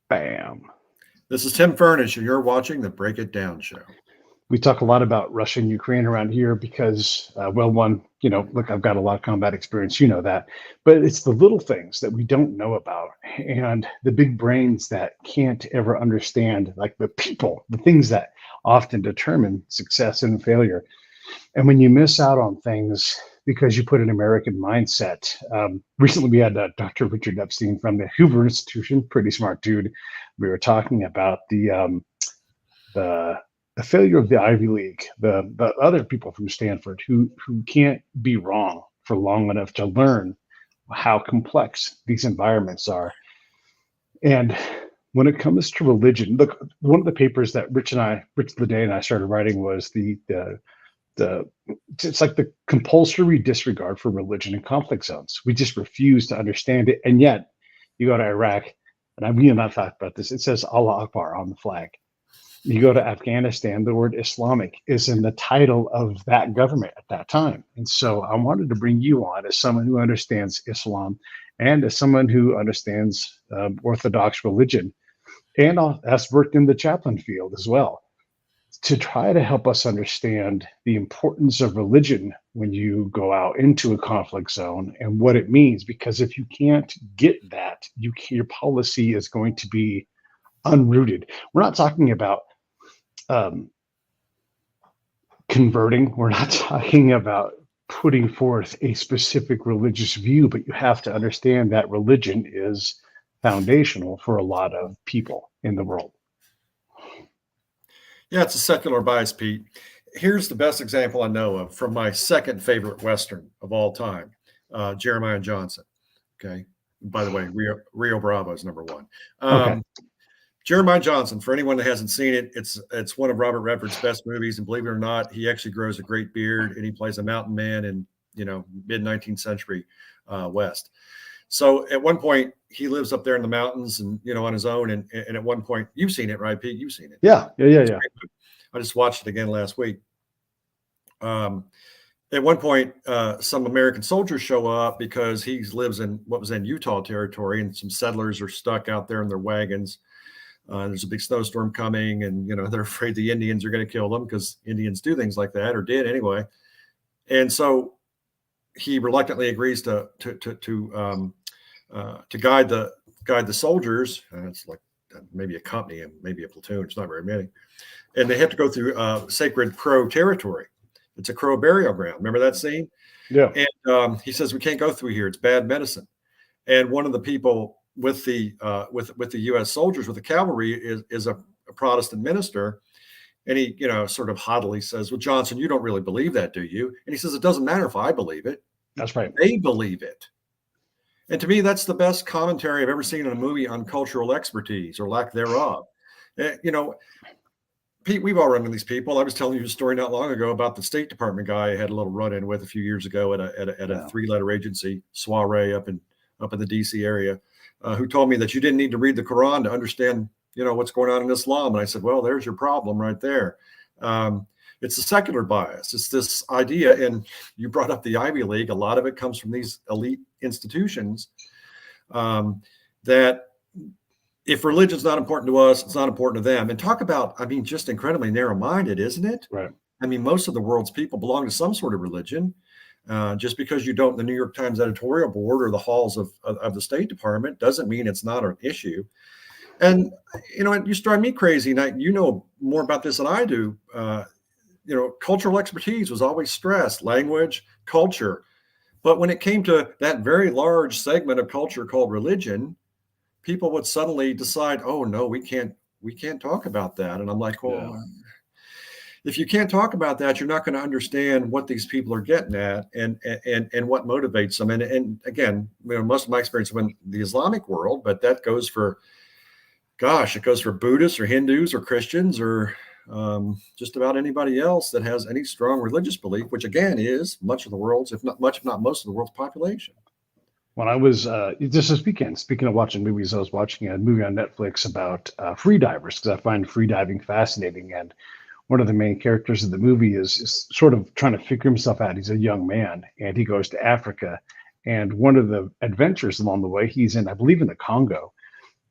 Bam. This is Tim Furnish, and you're watching the Break It Down Show. We talk a lot about Russia and Ukraine around here because, well, one, look, I've got a lot of combat experience, you know that, but it's the little things that we don't know about and the big brains that can't ever understand, like the people, the things that often determine success and failure. And when you miss out on things because you put an American mindset, recently we had Dr. Richard Epstein from the Hoover Institution, pretty smart dude. We were talking about the failure of the Ivy League, the other people from Stanford who can't be wrong for long enough to learn how complex these environments are. And when it comes to religion, look, one of the papers that Rich Leday and I started writing was it's like the compulsory disregard for religion in conflict zones. We just refuse to understand it. And yet you go to Iraq, and we have not talked about this, it says Allah Akbar on the flag. You go to Afghanistan, the word Islamic is in the title of that government at that time. And so I wanted to bring you on as someone who understands Islam and as someone who understands Orthodox religion and has worked in the chaplain field as well, to try to help us understand the importance of religion when you go out into a conflict zone and what it means. Because if you can't get that, your policy is going to be unrooted. We're not talking about converting. We're not talking about putting forth a specific religious view, but you have to understand that religion is foundational for a lot of people in the world. Yeah, it's a secular bias, Pete. Here's the best example I know of from my second favorite Western of all time, Jeremiah Johnson. Okay. By the way, Rio Bravo is number one. Okay. Jeremiah Johnson, for anyone that hasn't seen it, it's one of Robert Redford's best movies. And believe it or not, he actually grows a great beard and he plays a mountain man in, mid 19th century West. So at one point he lives up there in the mountains and, on his own. And at one point, you've seen it, right, Pete? You've seen it. Yeah. I just watched it again last week. At one point, some American soldiers show up because he lives in what was in Utah territory, and some settlers are stuck out there in their wagons. There's a big snowstorm coming, and they're afraid the Indians are going to kill them because Indians do things like that, or did anyway. And so he reluctantly agrees to guide the soldiers. It's like maybe a company and maybe a platoon. It's not very many, and they have to go through sacred Crow territory. It's a Crow burial ground. Remember that scene? Yeah. And he says we can't go through here. It's bad medicine. And one of the people with the U.S. soldiers, with the cavalry, is a Protestant minister, and he sort of haughtily says, "Well, Johnson, you don't really believe that, do you?" And he says, "It doesn't matter if I believe it. That's right. They believe it." And to me, that's the best commentary I've ever seen in a movie on cultural expertise or lack thereof. Pete, we've all run into these people. I was telling you a story not long ago about the State Department guy I had a little run-in with a few years ago at a three-letter agency soiree up in the D.C. area, who told me that you didn't need to read the Quran to understand, what's going on in Islam. And I said, well, there's your problem right there. It's a secular bias. It's this idea, and you brought up the Ivy League. A lot of it comes from these elite institutions that if religion's not important to us, it's not important to them. And talk about, just incredibly narrow-minded, isn't it? Right. Most of the world's people belong to some sort of religion. Just because you don't, the New York Times editorial board or the halls of the State Department doesn't mean it's not an issue. And, it used to drive me crazy. And you know more about this than I do. Cultural expertise was always stressed, language, culture. But when it came to that very large segment of culture called religion, people would suddenly decide, oh, no, we can't talk about that. And I'm like, well, if you can't talk about that, you're not going to understand what these people are getting at and what motivates them. And again, most of my experience in the Islamic world, but that goes for, it goes for Buddhists or Hindus or Christians or just about anybody else that has any strong religious belief, which again is much of the world's, if not most of the world's population. When I was just this weekend, speaking of watching movies, I was watching a movie on Netflix about free divers because I find free diving fascinating. And one of the main characters of the movie is sort of trying to figure himself out. He's a young man and he goes to Africa. And one of the adventures along the way, he's in, I believe, in the Congo.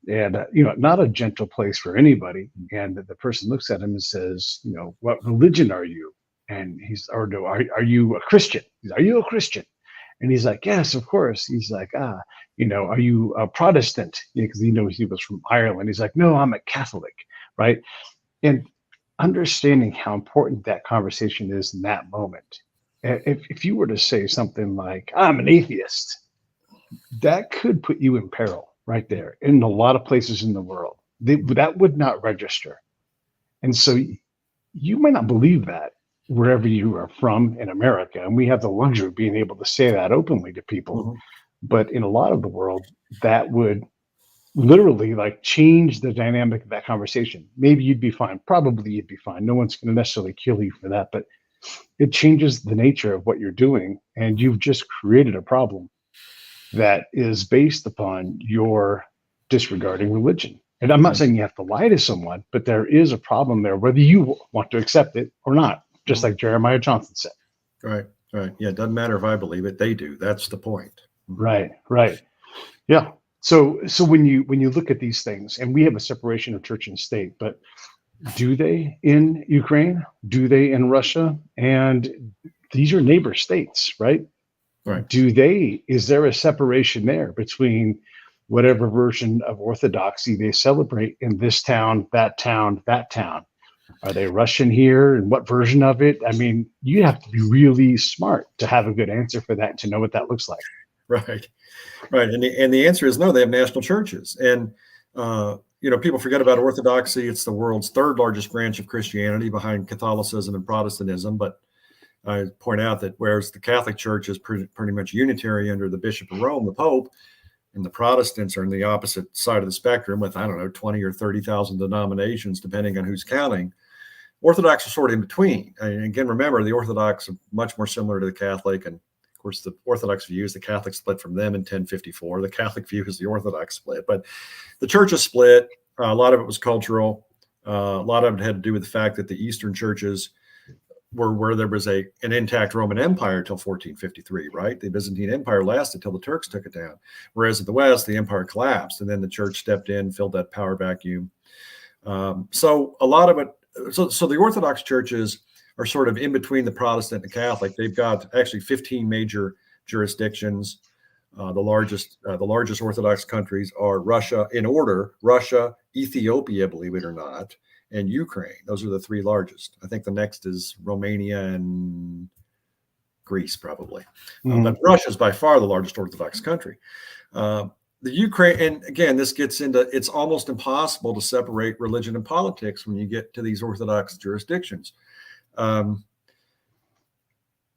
and not a gentle place for anybody. And the person looks at him and says, what religion are you? And or no, are you a Christian? Are you a Christian? And he's like, yes, of course. He's like, are you a Protestant? Because he knows he was from Ireland. He's like, no, I'm a Catholic, right? And understanding how important that conversation is in that moment. If you were to say something like, I'm an atheist, that could put you in peril right there in a lot of places in the world. That would not register. And so you might not believe that wherever you are from in America. And we have the luxury of being able to say that openly to people. Mm-hmm. But in a lot of the world, that would literally like change the dynamic of that conversation. Maybe you'd be fine. Probably you'd be fine. No one's going to necessarily kill you for that, but it changes the nature of what you're doing. And you've just created a problem that is based upon your disregarding religion. And I'm not saying you have to lie to someone, but there is a problem there, whether you want to accept it or not, just like Jeremiah Johnson said. Right. Yeah, it doesn't matter if I believe it. They do. That's the point. Right. Yeah. So when you look at these things, and we have a separation of church and state, but do they in Ukraine? Do they in Russia? And these are neighbor states, right? Right. Is there a separation there between whatever version of Orthodoxy they celebrate in this town, that town, that town? Are they Russian here? And what version of it? I mean, you have to be really smart to have a good answer for that, to know what that looks like. Right. And the answer is no, they have national churches. And, people forget about Orthodoxy. It's the world's third largest branch of Christianity behind Catholicism and Protestantism. But I point out that whereas the Catholic Church is pretty much unitary under the Bishop of Rome, the Pope, and the Protestants are on the opposite side of the spectrum with, 20 or 30,000 denominations, depending on who's counting. Orthodox are sort of in between. And again, remember, the Orthodox are much more similar to the Catholic. And of course, the Orthodox view is the Catholic split from them in 1054. The Catholic view is the Orthodox split. But the church is split. A lot of it was cultural. A lot of it had to do with the fact that the Eastern churches were where there was an intact Roman Empire until 1453, right? The Byzantine Empire lasted till the Turks took it down. Whereas at the West, the empire collapsed, and then the church stepped in, filled that power vacuum. So a lot of it, so the Orthodox churches are sort of in between the Protestant and Catholic. They've got actually 15 major jurisdictions. The largest Orthodox countries are Russia, in order: Russia, Ethiopia, believe it or not, and Ukraine. Those are the three largest. I think the next is Romania and Greece, probably. Mm-hmm. But Russia is by far the largest Orthodox country. The Ukraine, and again, this gets into, it's almost impossible to separate religion and politics when you get to these Orthodox jurisdictions. The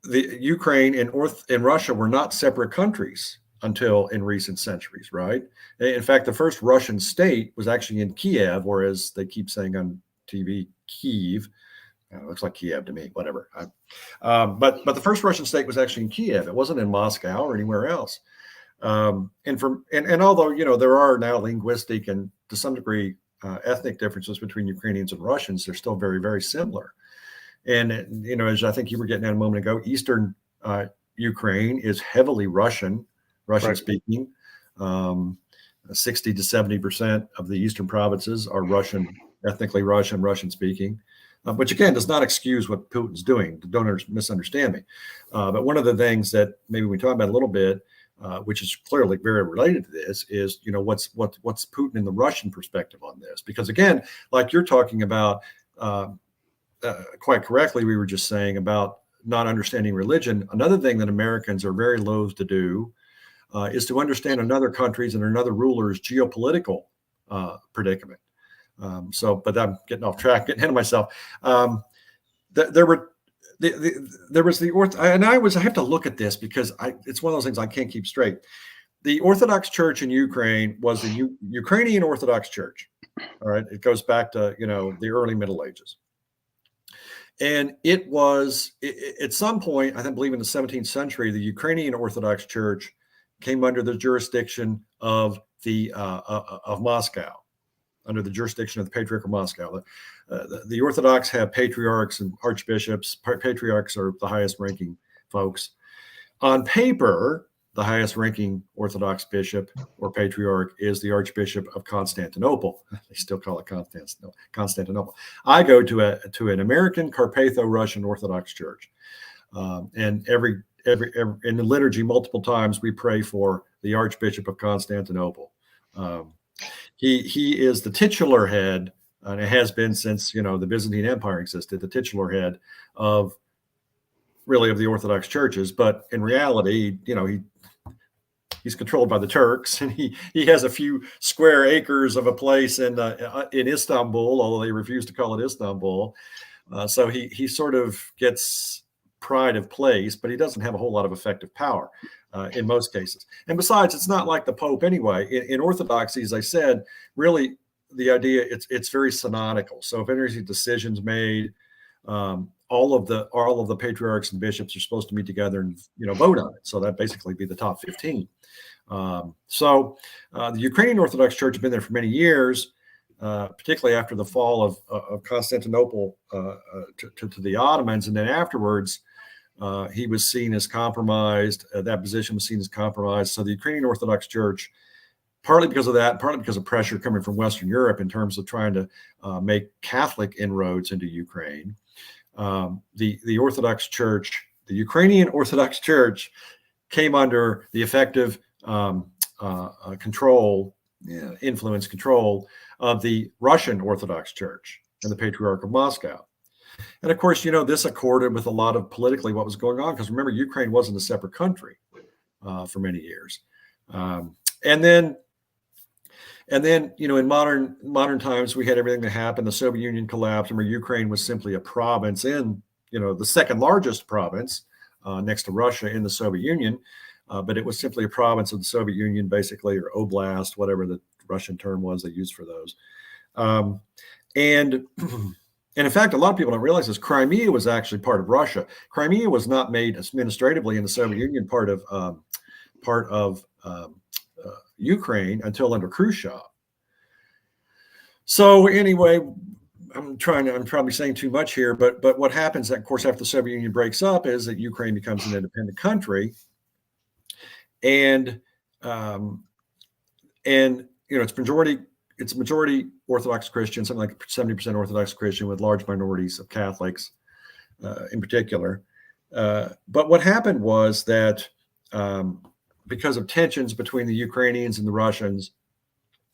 Ukraine and Russia were not separate countries until in recent centuries, right? In fact, the first Russian state was actually in Kiev, whereas they keep saying on TV, Kyiv. It looks like Kiev to me, whatever. But the first Russian state was actually in Kiev. It wasn't in Moscow or anywhere else. And although, there are now linguistic and to some degree ethnic differences between Ukrainians and Russians, they're still very, very similar. And, as I think you were getting at a moment ago, Eastern Ukraine is heavily Russian speaking. 60 to 70% of the Eastern provinces are ethnically Russian speaking, which again does not excuse what Putin's doing. Don't misunderstand me. But one of the things that maybe we talk about a little bit, which is clearly very related to this, is what's Putin in the Russian perspective on this? Because again, like you're talking about, quite correctly, we were just saying about not understanding religion. Another thing that Americans are very loath to do is to understand another country's and another ruler's geopolitical predicament. But I'm getting off track, getting ahead of myself. There was I have to look at this because it's one of those things I can't keep straight. The Orthodox Church in Ukraine was the Ukrainian Orthodox Church. All right, it goes back to the early Middle Ages, and it was at some point, I believe in the 17th century, the Ukrainian Orthodox Church came under the jurisdiction of of Moscow, under the jurisdiction of the Patriarch of Moscow. The Orthodox have patriarchs and archbishops. Patriarchs are the highest ranking folks. On paper, the highest ranking Orthodox bishop or patriarch is the Archbishop of Constantinople. They still call it Constantinople. I go to an American Carpatho-Russian Orthodox church, and every in the liturgy multiple times we pray for the Archbishop of Constantinople. He is the titular head, and it has been since the Byzantine Empire existed, the titular head of the Orthodox churches. But in reality, he's controlled by the Turks, and he has a few square acres of a place in Istanbul, although they refuse to call it Istanbul. So he sort of gets pride of place, but he doesn't have a whole lot of effective power in most cases. And besides, it's not like the Pope anyway. In Orthodoxy, as I said, really the idea it's very synodical. So if there's decisions made, all of the patriarchs and bishops are supposed to meet together and vote on it. So that basically be the top 15. The Ukrainian Orthodox Church has been there for many years, particularly after the fall of Constantinople to the Ottomans, and then afterwards he was seen as compromised. That position was seen as compromised. So the Ukrainian Orthodox Church, partly because of that, partly because of pressure coming from Western Europe in terms of trying to make Catholic inroads into Ukraine. The Orthodox Church, the Ukrainian Orthodox Church, came under the effective influence control of the Russian Orthodox Church and the Patriarch of Moscow. And of course, this accorded with a lot of politically what was going on, because remember, Ukraine wasn't a separate country for many years. And then in modern times, we had everything that happened. The Soviet Union collapsed, and where Ukraine was simply a province in, the second largest province next to Russia in the Soviet Union. But it was simply a province of the Soviet Union, basically, or oblast, whatever the Russian term was they used for those. And in fact, a lot of people don't realize this. Crimea was actually part of Russia. Crimea was not made administratively in the Soviet Union part of Ukraine until under Khrushchev. So anyway, I'm probably saying too much here, but what happens, of course, after the Soviet Union breaks up is that Ukraine becomes an independent country. And it's majority Orthodox Christian, something like 70% Orthodox Christian, with large minorities of Catholics in particular. But what happened was that because of tensions between the Ukrainians and the Russians,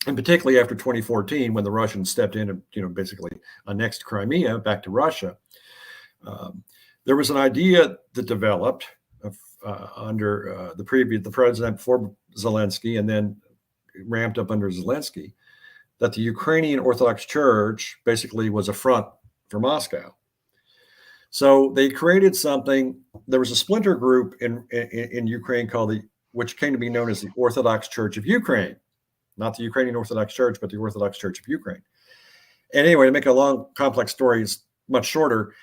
and particularly after 2014, when the Russians stepped in and basically annexed Crimea back to Russia, there was an idea that developed under the president before Zelensky, and then ramped up under Zelensky, that the Ukrainian Orthodox Church basically was a front for Moscow. So they created something. There was a splinter group in Ukraine which came to be known as the Orthodox Church of Ukraine, not the Ukrainian Orthodox Church, but the Orthodox Church of Ukraine. And anyway, to make a long, complex story much shorter,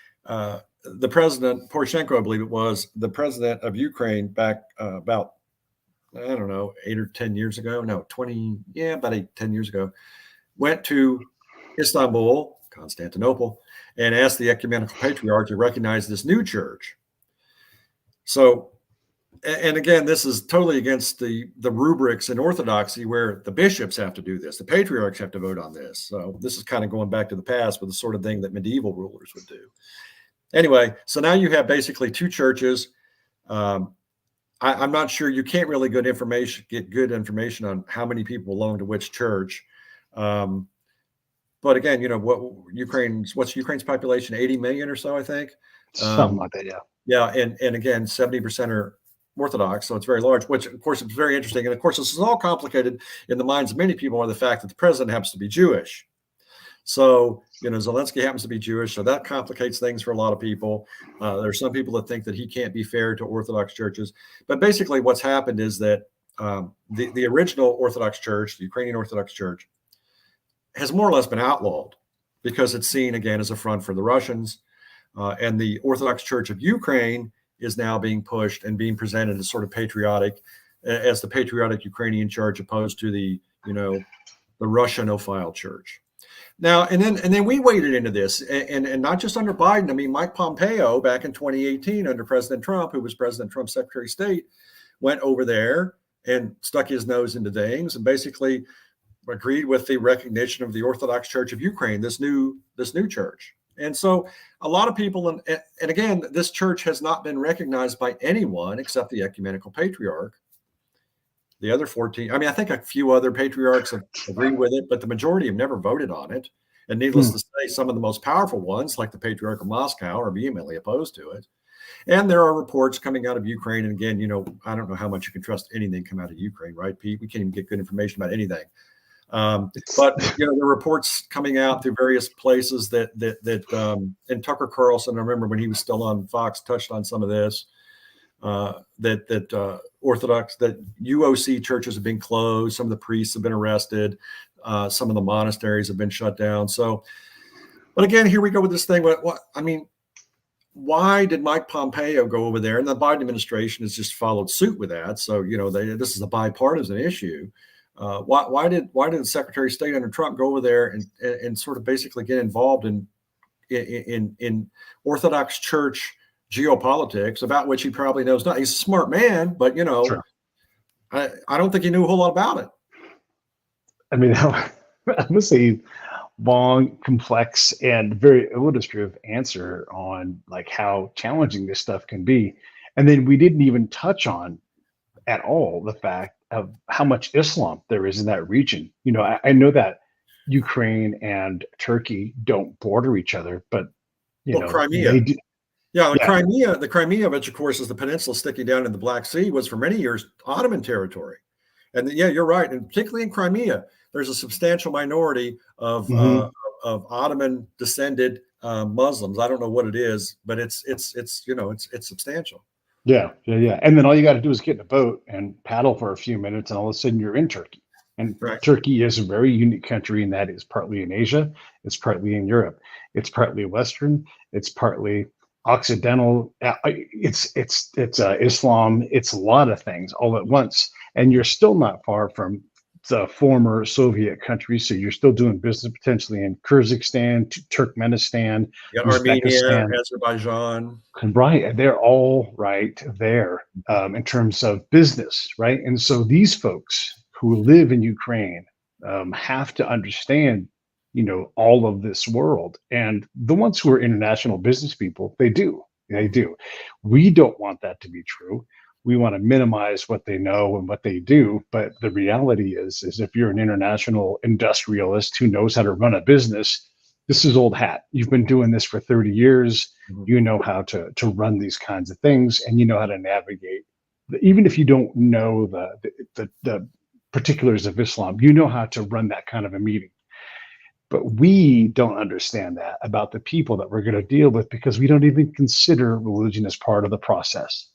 the president, Poroshenko, I believe it was, the president of Ukraine back about, I don't know, 8 or 10 years ago, no, 20, yeah, about 10 years ago, went to Istanbul, Constantinople, and asked the ecumenical patriarch to recognize this new church. So, and again, this is totally against the rubrics in Orthodoxy, where the bishops have to do this. The patriarchs have to vote on this. So this is kind of going back to the past with the sort of thing that medieval rulers would do. Anyway, so now you have basically two churches. I'm not sure, you can't really get good information on how many people belong to which church. But again, what's Ukraine's population? 80 million or so, I think. Something like that, yeah. Yeah, and again, 70% are Orthodox, so it's very large, which of course is very interesting. And of course, this is all complicated in the minds of many people by the fact that the president happens to be Jewish. So, Zelensky happens to be Jewish, so that complicates things for a lot of people. There's some people that think that he can't be fair to Orthodox churches. But basically what's happened is that the original Orthodox Church, the Ukrainian Orthodox Church, has more or less been outlawed because it's seen, again, as a front for the Russians. And the Orthodox Church of Ukraine is now being pushed and being presented as sort of patriotic, as the patriotic Ukrainian church, opposed to the Russianophile church. Now, and then we waded into this, and not just under Biden. I mean, Mike Pompeo back in 2018 under President Trump, who was President Trump's Secretary of State, went over there and stuck his nose into things and basically agreed with the recognition of the Orthodox Church of Ukraine, this new church. And so a lot of people, and again, this church has not been recognized by anyone except the ecumenical patriarch. The other 14, I mean, I think a few other patriarchs have agreed with it, but the majority have never voted on it. And needless to say, some of the most powerful ones, like the Patriarch of Moscow, are vehemently opposed to it. And there are reports coming out of Ukraine. And again, I don't know how much you can trust anything come out of Ukraine, right, Pete? We can't even get good information about anything. But there are reports coming out through various places that and Tucker Carlson, I remember when he was still on Fox, touched on some of this, that Orthodox, that UOC churches have been closed, some of the priests have been arrested, some of the monasteries have been shut down. So, but again, here we go with this thing. Why did Mike Pompeo go over there? And the Biden administration has just followed suit with that. So, this is a bipartisan issue. Why did the Secretary of State under Trump go over there and sort of basically get involved in Orthodox Church geopolitics, about which he probably knows not? He's a smart man, but Sure. I don't think he knew a whole lot about it. I mean, I'm gonna say long, complex, and very illustrative answer on like how challenging this stuff can be. And then we didn't even touch on at all the fact of how much Islam there is in that region. I know that Ukraine and Turkey don't border each other, but Crimea. they do. Yeah, the Crimea, which of course is the peninsula sticking down in the Black Sea, was for many years Ottoman territory. And you're right. And particularly in Crimea, there's a substantial minority of Ottoman descended Muslims. I don't know what it is, but it's substantial. Yeah. And then all you got to do is get in a boat and paddle for a few minutes, and all of a sudden you're in Turkey. And right. Turkey is a very unique country in that it's partly in Asia, it's partly in Europe, it's partly Western, it's partly Occidental. It's Islam. It's a lot of things all at once, and you're still not far from the former Soviet countries. So you're still doing business potentially in Kyrgyzstan, Turkmenistan, Armenia, Azerbaijan. Right, they're all right there in terms of business, right? And so these folks who live in Ukraine have to understand, all of this world. And the ones who are international business people, they do. We don't want that to be true. We want to minimize what they know and what they do. But the reality is if you're an international industrialist who knows how to run a business, this is old hat. You've been doing this for 30 years. Mm-hmm. You know how to run these kinds of things, and you know how to navigate. Even if you don't know the particulars of Islam, you know how to run that kind of a meeting. But we don't understand that about the people that we're going to deal with, because we don't even consider religion as part of the process.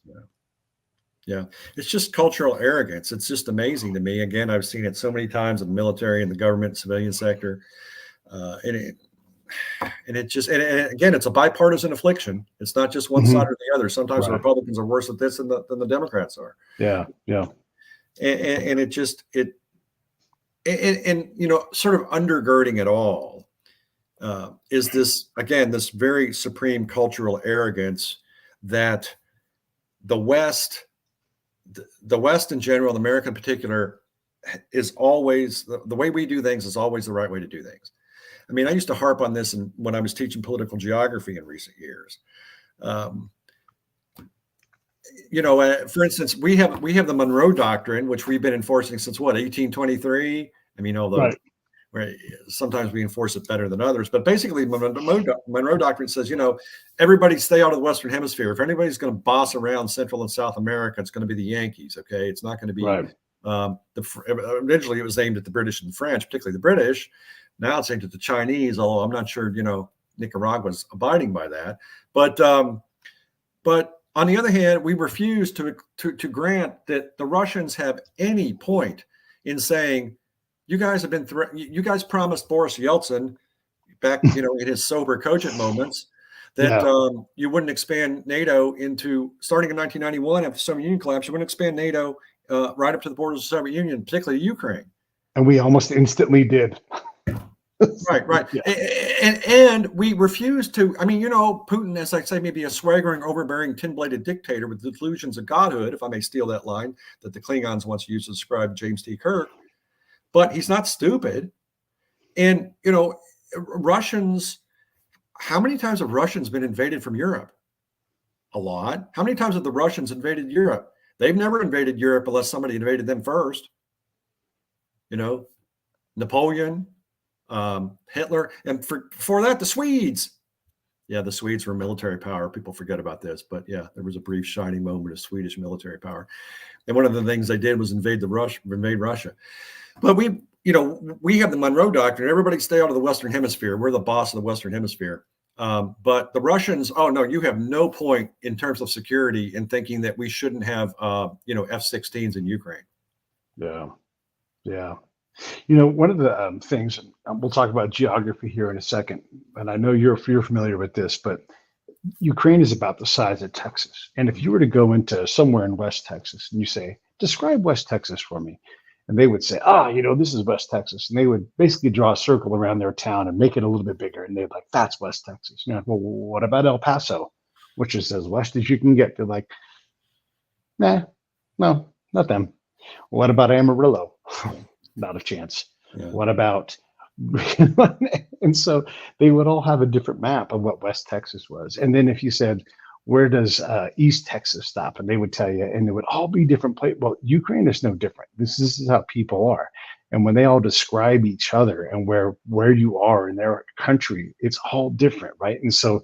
Yeah. It's just cultural arrogance. It's just amazing to me. Again, I've seen it so many times in the military and the government, civilian sector. And again, it's a bipartisan affliction. It's not just one side or the other. Sometimes the Republicans are worse at this than the Democrats are. Yeah. And it just, sort of undergirding it all is this, again, this very supreme cultural arrogance that the West in general, and America in particular, is always, the way we do things is always the right way to do things. I mean, I used to harp on this when I was teaching political geography in recent years. For instance, we have the Monroe Doctrine, which we've been enforcing since 1823. I mean, although sometimes we enforce it better than others, but basically Monroe Doctrine says, everybody stay out of the Western Hemisphere. If anybody's going to boss around Central and South America, it's going to be the Yankees. Okay. It's not going to be, originally it was aimed at the British and the French, particularly the British. Now it's aimed at the Chinese, although I'm not sure, Nicaragua's abiding by that. But on the other hand, we refuse to grant that the Russians have any point in saying, you guys have been you guys promised Boris Yeltsin back, in his sober, cogent moments, that you wouldn't expand NATO starting in 1991 after the Soviet Union collapse, you wouldn't expand NATO right up to the borders of the Soviet Union, particularly Ukraine. And we almost instantly did. Right. Yeah. And we refuse to. I mean, Putin, as I say, maybe a swaggering, overbearing, tin-bladed dictator with delusions of godhood, if I may steal that line that the Klingons once used to describe James T. Kirk. But he's not stupid. And Russians. How many times have Russians been invaded from Europe? A lot. How many times have the Russians invaded Europe? They've never invaded Europe unless somebody invaded them first. Napoleon, Hitler, and before that, the Swedes. Yeah, the Swedes were military power. People forget about this, but yeah, there was a brief shining moment of Swedish military power. And one of the things they did was invade Russia. But we have the Monroe Doctrine. Everybody stay out of the Western Hemisphere. We're the boss of the Western Hemisphere. But the Russians, oh no, you have no point in terms of security in thinking that we shouldn't have, F-16s in Ukraine. Yeah. Yeah. One of the things, and we'll talk about geography here in a second, and I know you're familiar with this, but Ukraine is about the size of Texas. And if you were to go into somewhere in West Texas and you say, describe West Texas for me, and they would say, this is West Texas. And they would basically draw a circle around their town and make it a little bit bigger. And they're like, that's West Texas. And you're like, well, what about El Paso, which is as west as you can get? They're like, nah, no, not them. What about Amarillo? Not a chance. Yeah. What about? And so they would all have a different map of what West Texas was. And then if you said, where does East Texas stop? And they would tell you, and it would all be different places. Well, Ukraine is no different. This is how people are. And when they all describe each other and where you are in their country, it's all different, right? And so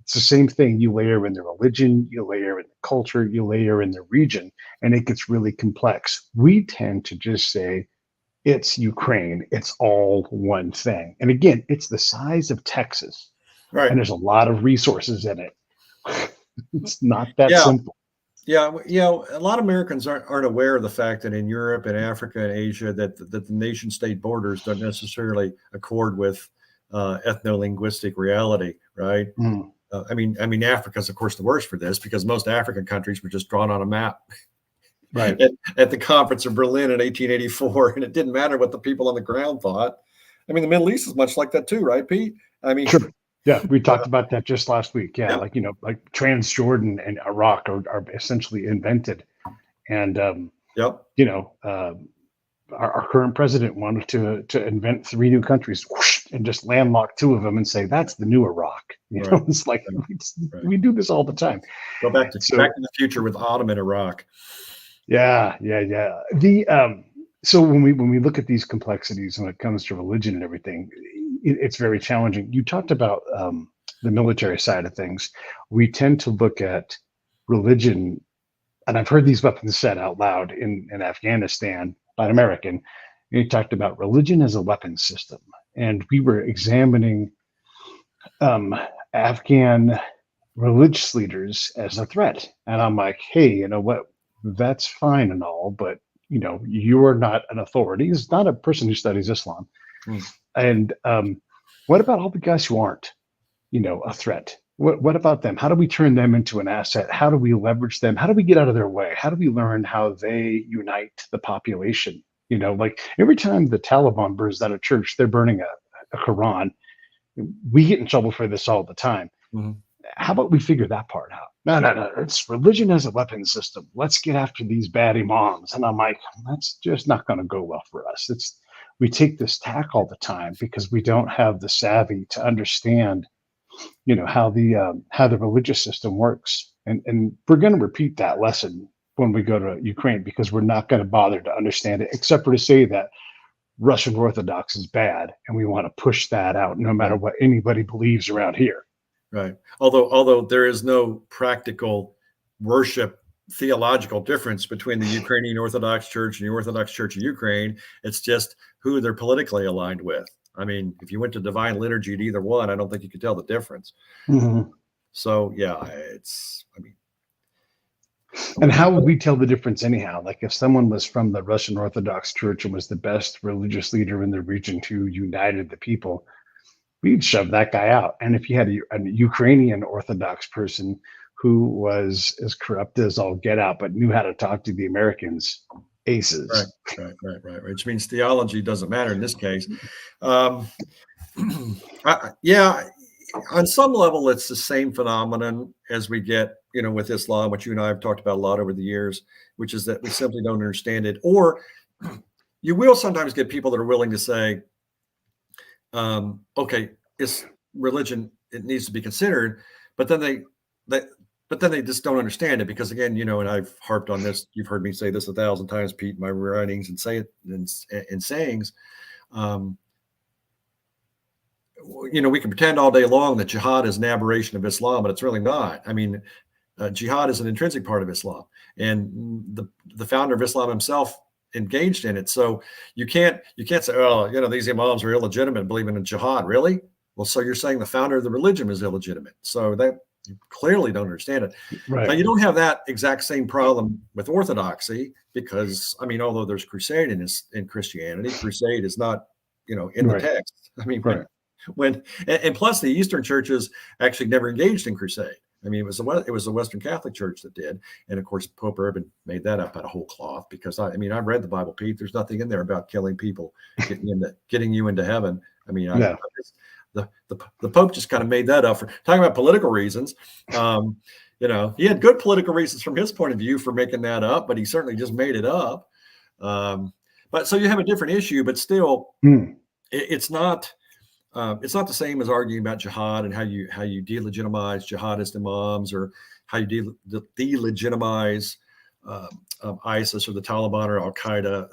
it's the same thing. You layer in the religion, you layer in the culture, you layer in the region, and it gets really complex. We tend to just say, it's Ukraine. It's all one thing. And again, it's the size of Texas. Right. And there's a lot of resources in it. It's not that simple. Yeah. A lot of Americans aren't aware of the fact that in Europe and Africa and Asia that the nation state borders don't necessarily accord with ethno-linguistic reality, right? Mm. I mean, Africa's of course the worst for this because most African countries were just drawn on a map. Right. At the conference of Berlin in 1884, and it didn't matter what the people on the ground thought. I mean, the Middle East is much like that too, right, Pete? I mean, sure. Yeah, we talked about that just last week. Yeah, yeah. like Transjordan and Iraq are essentially invented, and our current president wanted to invent 3 new countries and just landlock 2 of them and say that's the new Iraq. It's like we do this all the time. Go back to the Future with Ottoman Iraq. Yeah. So when we look at these complexities when it comes to religion and everything, it's very challenging. You talked about the military side of things. We tend to look at religion, and I've heard these weapons said out loud in Afghanistan by an American. You talked about religion as a weapon system, and we were examining Afghan religious leaders as a threat. And I'm like, hey, you know what? That's fine and all, but you are not an authority. It's not a person who studies Islam. And what about all the guys who aren't, a threat? What about them? How do we turn them into an asset? How do we leverage them? How do we get out of their way? How do we learn how they unite the population? Like every time the Taliban burns down a church, they're burning a Quran. We get in trouble for this all the time. Mm-hmm. How about we figure that part out? No. It's religion as a weapon system. Let's get after these bad imams. And I'm like, that's just not going to go well for us. We take this tack all the time because we don't have the savvy to understand, how the religious system works. And we're going to repeat that lesson when we go to Ukraine because we're not going to bother to understand it, except for to say that Russian Orthodox is bad, and we want to push that out no matter what anybody believes around here. Right. Although there is no practical worship theological difference between the Ukrainian Orthodox Church and the Orthodox Church of Ukraine. It's just who they're politically aligned with. I mean, if you went to divine liturgy at either one, I don't think you could tell the difference. Mm-hmm. So yeah, and how would we tell the difference anyhow? Like if someone was from the Russian Orthodox Church and was the best religious leader in the region who united the people, we'd shove that guy out. And if you had a Ukrainian Orthodox person who was as corrupt as all get out, but knew how to talk to the Americans, aces. Right. Which means theology doesn't matter in this case. Um, yeah, on some level, it's the same phenomenon as we get, with Islam, which you and I have talked about a lot over the years, which is that we simply don't understand it. Or you will sometimes get people that are willing to say, okay, it's religion, it needs to be considered, but then they just don't understand it because, again, and I've harped on this. You've heard me say this 1,000 times, Pete, in my writings and say it in sayings. We can pretend all day long that jihad is an aberration of Islam, but it's really not. I mean, jihad is an intrinsic part of Islam, and the founder of Islam himself engaged in it. So you can't say, oh, these imams are illegitimate believing in jihad. Really? Well, so you're saying the founder of the religion is illegitimate. So that you clearly don't understand it. Right. Now, you don't have that exact same problem with Orthodoxy because, although there's crusade in Christianity, crusade is not, in the text. I mean, and plus the Eastern churches actually never engaged in crusade. I mean, it was the Western Catholic Church that did, and of course Pope Urban made that up out of whole cloth. Because I've read the Bible, Pete. There's nothing in there about killing people, getting you into heaven. I mean, the Pope just kind of made that up for talking about political reasons. He had good political reasons from his point of view for making that up, but he certainly just made it up. But so you have a different issue, but still, it's not. It's not the same as arguing about jihad and how you delegitimize jihadist imams or how you delegitimize ISIS or the Taliban or Al Qaeda,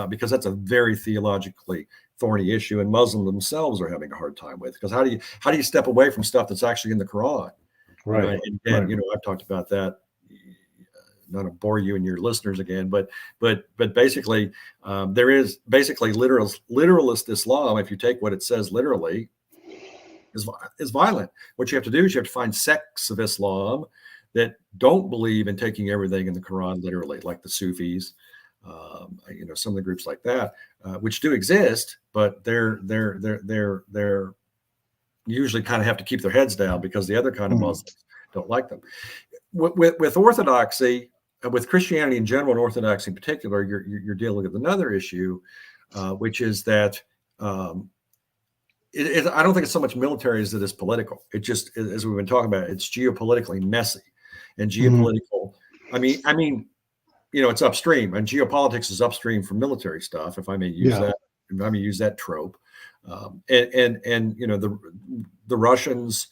because that's a very theologically thorny issue, and Muslims themselves are having a hard time with. Because how do you step away from stuff that's actually in the Quran? Right. And I've talked about that. Not to bore you and your listeners again, but basically, there is basically literalist Islam. If you take what it says literally, is violent. What you have to do is you have to find sects of Islam that don't believe in taking everything in the Quran literally, like the Sufis, some of the groups like that, which do exist, but they're usually kind of have to keep their heads down because the other kind of Muslims don't like them. With Orthodoxy, with Christianity in general and Orthodoxy in particular, you're dealing with another issue, which is that I don't think it's so much military as it is political. It just, as we've been talking about, it's geopolitically messy and geopolitical. I mean, it's upstream, and geopolitics is upstream from military stuff. If I may use that trope, the Russians.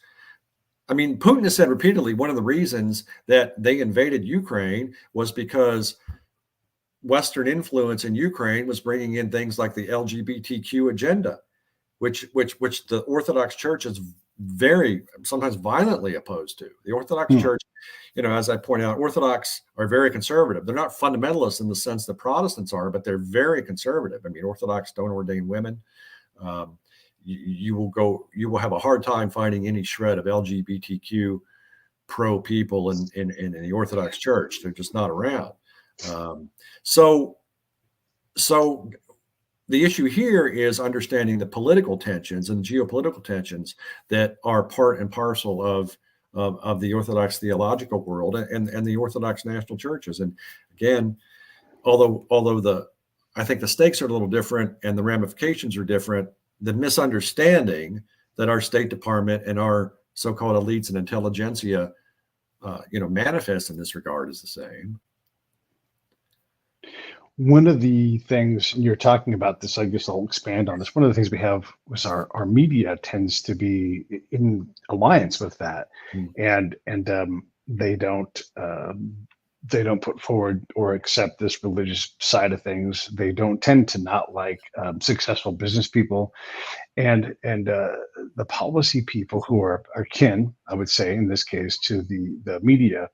Putin has said repeatedly one of the reasons that they invaded Ukraine was because Western influence in Ukraine was bringing in things like the LGBTQ agenda, which the Orthodox Church is very, sometimes violently opposed to. The Orthodox Church, as I point out, Orthodox are very conservative. They're not fundamentalists in the sense that Protestants are, but they're very conservative. Orthodox don't ordain women. You will have a hard time finding any shred of LGBTQ pro people in the Orthodox Church. They're just not around. So the issue here is understanding the political tensions and geopolitical tensions that are part and parcel of the Orthodox theological world and the Orthodox national churches. And again, although I think the stakes are a little different and the ramifications are different, the misunderstanding that our State Department and our so-called elites and intelligentsia, manifest in this regard is the same. One of the things you're talking about this, I guess I'll expand on this. One of the things we have was our media tends to be in alliance with that, and they don't put forward or accept this religious side of things. They don't tend to not like successful business people, and the policy people who are kin, I would say in this case, to the media.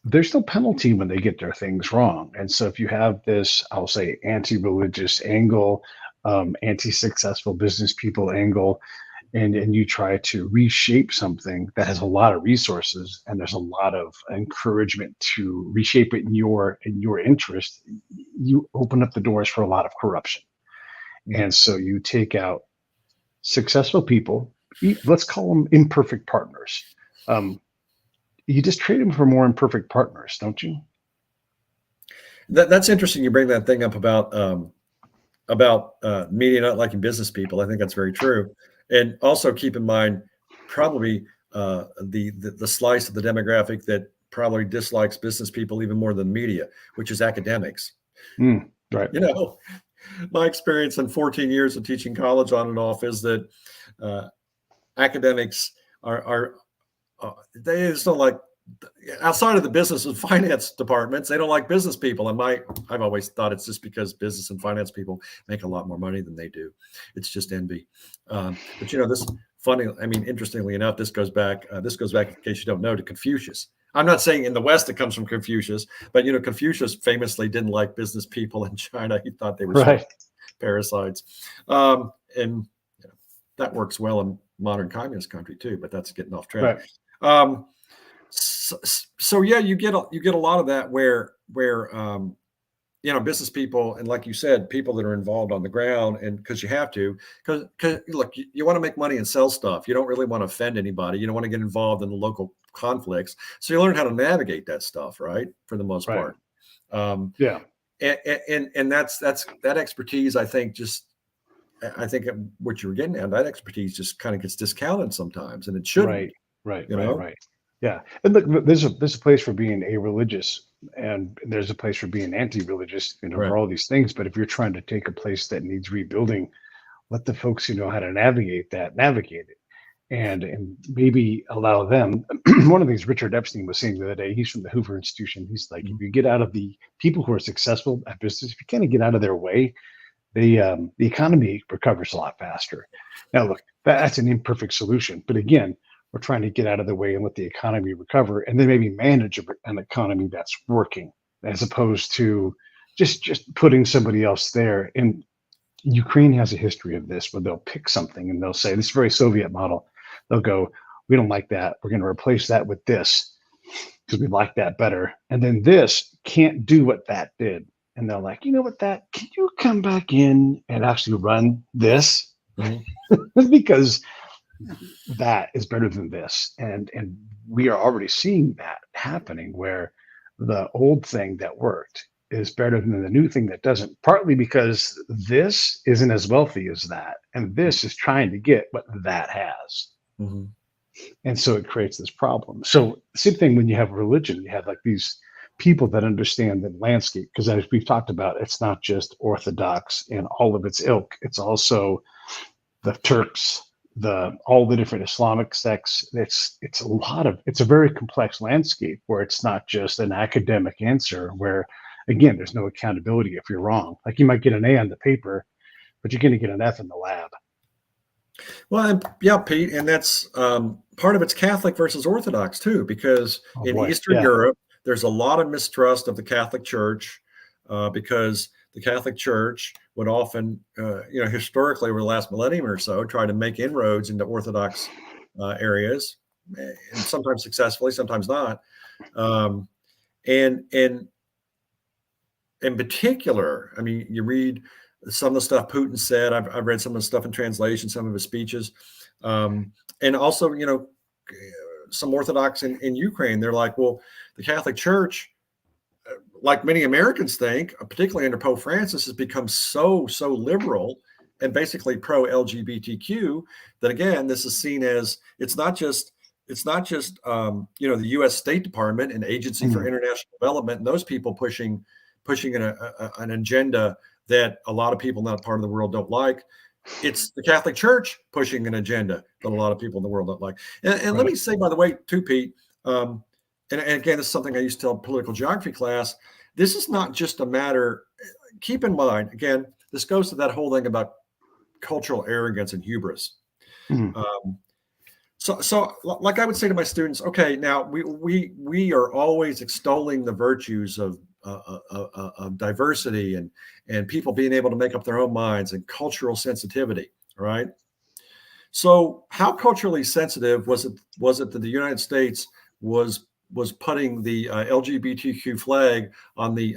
There's no penalty when they get their things wrong. And so if you have this, I'll say, anti-religious angle, anti-successful business people angle, and you try to reshape something that has a lot of resources and there's a lot of encouragement to reshape it in your interest, you open up the doors for a lot of corruption. And so you take out successful people, let's call them imperfect partners. You just trade them for more imperfect partners, don't you? That's interesting. You bring that thing up about media not liking business people. I think that's very true. And also keep in mind, probably the slice of the demographic that probably dislikes business people even more than media, which is academics. Right. You know, my experience in 14 years of teaching college on and off is that academics are they just don't like, outside of the business and finance departments, they don't like business people. And I've always thought it's just because business and finance people make a lot more money than they do. It's just envy. But this funny, I mean, interestingly enough, this goes back, in case you don't know, to Confucius. I'm not saying in the West it comes from Confucius, but Confucius famously didn't like business people in China. He thought they were Right. parasites. And that works well in modern communist country too, but that's getting off track. Right. So yeah, you get a lot of that where business people, and like you said, people that are involved on the ground, and because you have to, because look, you want to make money and sell stuff. You don't really want to offend anybody. You don't want to get involved in the local conflicts. So you learn how to navigate that stuff, right? For the most part. Yeah. And that's that expertise. I think what you were getting at, that expertise just kind of gets discounted sometimes, and it shouldn't. Right. Right. Yeah. And look, there's a place for being a-religious, and there's a place for being anti-religious, Right. for all these things. But if you're trying to take a place that needs rebuilding, let the folks who know how to navigate it, and maybe allow them. One of the things Richard Epstein was saying the other day, he's from the Hoover Institution. He's like, if you get out of the people who are successful at business, if you kind of get out of their way, the economy recovers a lot faster. Now, look, that's an imperfect solution, but again, we're trying to get out of the way and let the economy recover, and then maybe manage an economy that's working, as opposed to just putting somebody else there. And Ukraine has a history of this, where they'll pick something and they'll say, this is very Soviet model. They'll go, we don't like that. We're going to replace that with this because we like that better. And then this can't do what that did. And they're like, you know what, that, can you come back in and actually run this? Mm-hmm. Because that is better than this. And we are already seeing that happening, where the old thing that worked is better than the new thing that doesn't, partly because this isn't as wealthy as that, and this is trying to get what that has. Mm-hmm. And so it creates this problem. So same thing when you have religion, you have like these people that understand the landscape, because as we've talked about, it's not just Orthodox and all of its ilk, it's also the Turks, all the different Islamic sects. It's a very complex landscape, where it's not just an academic answer, where again, there's no accountability if you're wrong. Like, you might get an A on the paper, but you're going to get an F in the lab. Well, yeah, Pete, and that's part of it's Catholic versus Orthodox too, because in Eastern Europe, there's a lot of mistrust of the Catholic Church, because the Catholic Church would often, historically over the last millennium or so, try to make inroads into Orthodox areas, and sometimes successfully, sometimes not. And in particular, I mean, you read some of the stuff Putin said. I've read some of the stuff in translation, some of his speeches, and also, some Orthodox in Ukraine. They're like, well, the Catholic Church, like many Americans think, particularly under Pope Francis, has become so liberal and basically pro LGBTQ that, again, this is seen as, it's not just the U.S. State Department and Agency for International Development and those people pushing an agenda that a lot of people in that part of the world don't like. It's the Catholic Church pushing an agenda that a lot of people in the world don't like. And let me say, by the way, too, Pete, and again, this is something I used to tell political geography class. This is not just a matter, keep in mind, again, this goes to that whole thing about cultural arrogance and hubris. So like I would say to my students, okay, now we are always extolling the virtues of diversity and people being able to make up their own minds and cultural sensitivity, right? So how culturally sensitive was it that the United States was putting the LGBTQ flag on the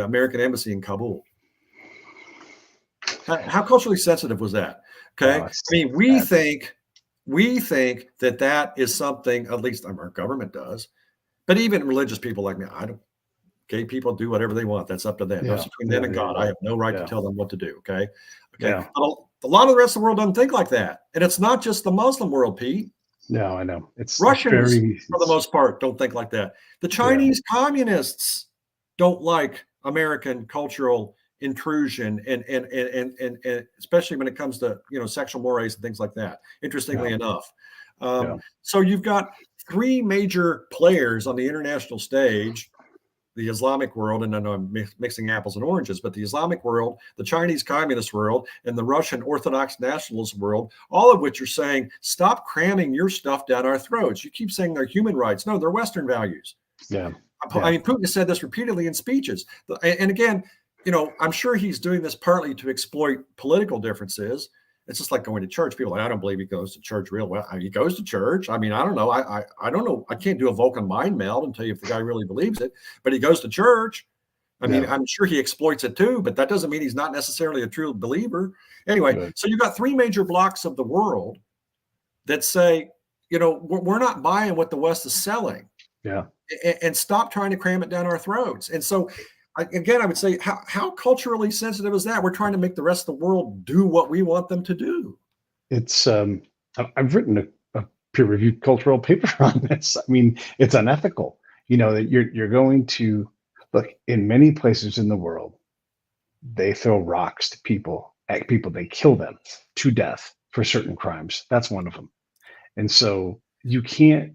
American embassy in Kabul? How culturally sensitive was that? Okay, I mean, we think that is something, at least our government does, but even religious people like me, Gay people do whatever they want. That's up to them. That's Yeah. between them and God. I have no right to Yeah. tell them what to do. Okay. Okay. Yeah. But a lot of the rest of the world doesn't think like that. And it's not just the Muslim world, Pete. No, I know. It's Russians, very, for the most part, don't think like that. The Chinese communists don't like American cultural intrusion and especially when it comes to, you know, sexual mores and things like that, interestingly enough. So you've got three major players on the international stage: the Islamic world, and I know I'm mixing apples and oranges, but the Islamic world, the Chinese communist world, and the Russian Orthodox nationalist world, all of which are saying, stop cramming your stuff down our throats. You keep saying they're human rights. No, they're Western values. Yeah. I mean, Putin has said this repeatedly in speeches. And again, you know, I'm sure he's doing this partly to exploit political differences. It's just like going to church. People are like, I don't believe he goes to church real well. He goes to church. I mean, I don't know. I don't know. I can't do a Vulcan mind meld and tell you if the guy really believes it, but he goes to church. I mean, I'm sure he exploits it too, but that doesn't mean he's not necessarily a true believer. Anyway, so you've got three major blocks of the world that say, you know, we're not buying what the West is selling. Yeah. And stop trying to cram it down our throats. And so, again, I would say, how culturally sensitive is that? We're trying to make the rest of the world do what we want them to do. It's I've written a peer-reviewed cultural paper on this. I mean, it's unethical. You know, that you're going to look in many places in the world, they throw rocks to people, at people, they kill them to death for certain crimes. That's one of them. And so you can't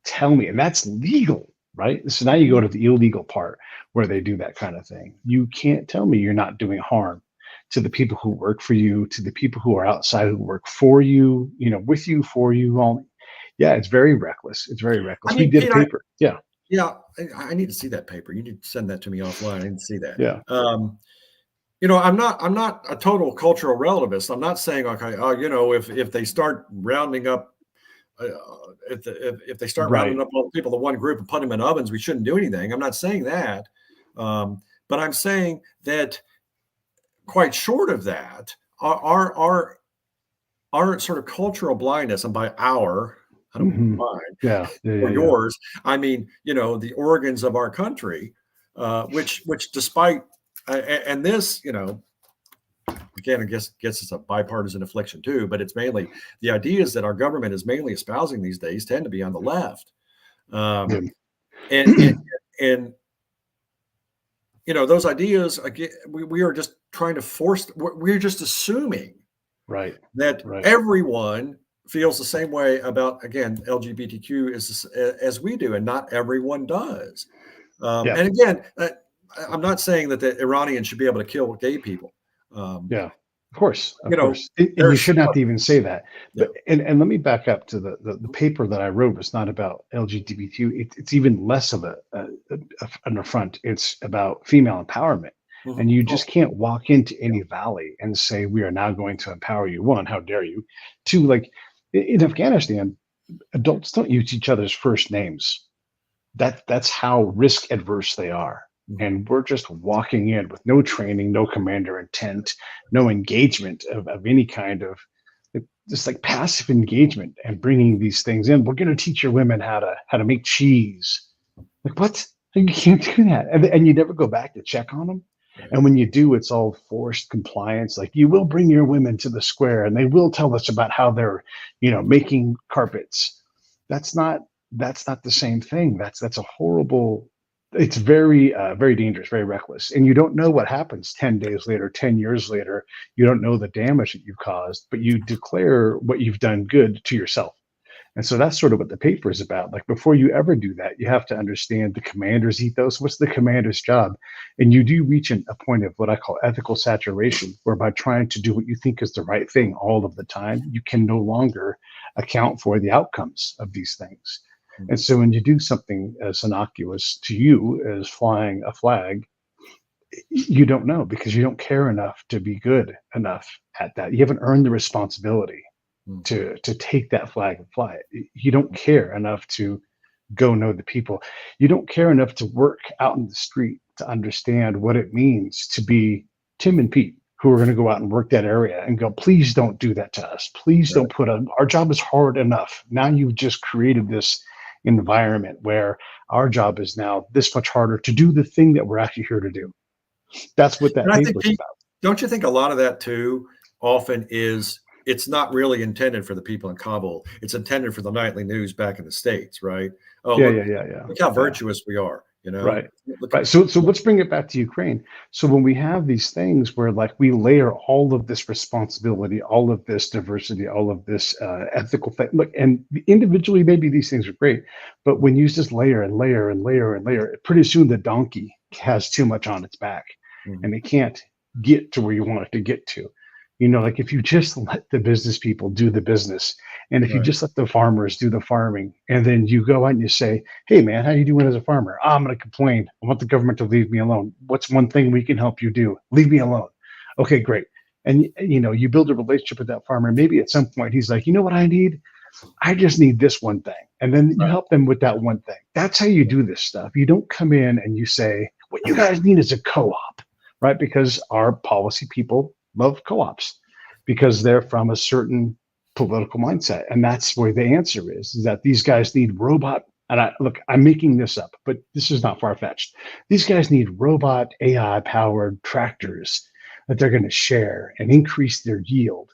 tell me, and that's legal, right? So now you go to the illegal part where they do that kind of thing. You can't tell me you're not doing harm to the people who work for you, to the people who are outside who work for you, you know, with you, for you only. Yeah, it's very reckless. It's very reckless. I mean, we did a paper. Yeah. I need to see that paper. You need to send that to me offline. I need to see that. Yeah. You know, I'm not a total cultural relativist. I'm not saying, okay, you know, if they start rounding up, if they start rounding up all the people to one group and put them in ovens, we shouldn't do anything. I'm not saying that, but I'm saying that quite short of that, our sort of cultural blindness, and by our, I don't mind, or yours, I mean, you know, the organs of our country, which despite, and this, you know, again, I guess it's a bipartisan affliction too, but it's mainly the ideas that our government is mainly espousing these days tend to be on the left. And you know, those ideas, again, we are just trying to force, we're just assuming that everyone feels the same way about, again, LGBTQ as we do, and not everyone does. And again, I'm not saying that the Iranians should be able to kill gay people. Of course. You shouldn't have to even say that. But, and let me back up to the paper that I wrote. It's not about LGBTQ. It's even less of an affront. It's about female empowerment. And you just can't walk into any valley and say, we are now going to empower you. One, how dare you? Two, like in Afghanistan, adults don't use each other's first names. That's how risk adverse they are. And we're just walking in with no training, no commander intent, no engagement of any kind of, just like passive engagement, and bringing these things in. We're going to teach your women how to make cheese. Like, what? You can't do that. And you never go back to check on them. And when you do, it's all forced compliance. Like, you will bring your women to the square and they will tell us about how they're, you know, making carpets. That's not the same thing. That's a horrible, it's very, very dangerous, very reckless. And you don't know what happens 10 days later, 10 years later. You don't know the damage that you've caused, but you declare what you've done good to yourself. And so that's sort of what the paper is about. Like, before you ever do that, you have to understand the commander's ethos. What's the commander's job? And you do reach a point of what I call ethical saturation, where by trying to do what you think is the right thing all of the time, you can no longer account for the outcomes of these things. And so when you do something as innocuous to you as flying a flag, you don't know, because you don't care enough to be good enough at that. You haven't earned the responsibility to take that flag and fly it. You don't care enough to go know the people. You don't care enough to work out in the street to understand what it means to be Tim and Pete, who are going to go out and work that area and go, please don't do that to us. Please don't put our job is hard enough. Now you've just created this environment where our job is now this much harder to do the thing that we're actually here to do. That's what that And I think, paper is Pete, about. don't you think a lot of that too often is it's not really intended for the people in Kabul. It's intended for the nightly news back in the States, right? Oh, Yeah, look, yeah, yeah, yeah. look how Yeah. virtuous we are, you know? Right. Look, Right. So let's bring it back to Ukraine. So when we have these things where like we layer all of this responsibility, all of this diversity, all of this ethical thing, look, and individually maybe these things are great, but when you just layer and layer and layer and layer, pretty soon the donkey has too much on its back, mhm, and it can't get to where you want it to get to. You know, like if you just let the business people do the business, and if you right. just let the farmers do the farming, and then you go out and you say, "Hey, man, how you doing as a farmer? I'm going to complain. I want the government to leave me alone. What's one thing we can help you do? Leave me alone." Okay, great. And you know, you build a relationship with that farmer. Maybe at some point he's like, "You know what I need? I just need this one thing." And then you help them with that one thing. That's how you do this stuff. You don't come in and you say, "What you guys need is a co-op," right? Because our policy people love co-ops because they're from a certain political mindset. And that's where the answer is that these guys need robot. And look, I'm making this up, but this is not far-fetched. These guys need robot AI powered tractors that they're going to share and increase their yield.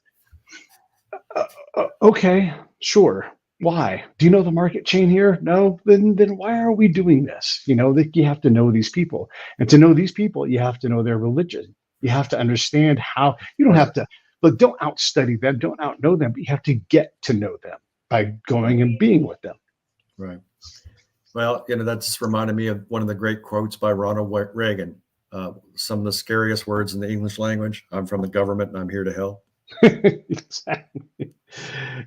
Okay, sure. Why? Do you know the market chain here? No. Then why are we doing this? You know, that you have to know these people, and to know these people, you have to know their religion. You have to understand how. You don't Right, have to, but don't outstudy them, don't outknow them. But you have to get to know them by right, going and being with them. right. Well, you know, that's reminded me of one of the great quotes by Ronald Reagan. Some of the scariest words in the English language. I'm from the government and I'm here to help. Exactly.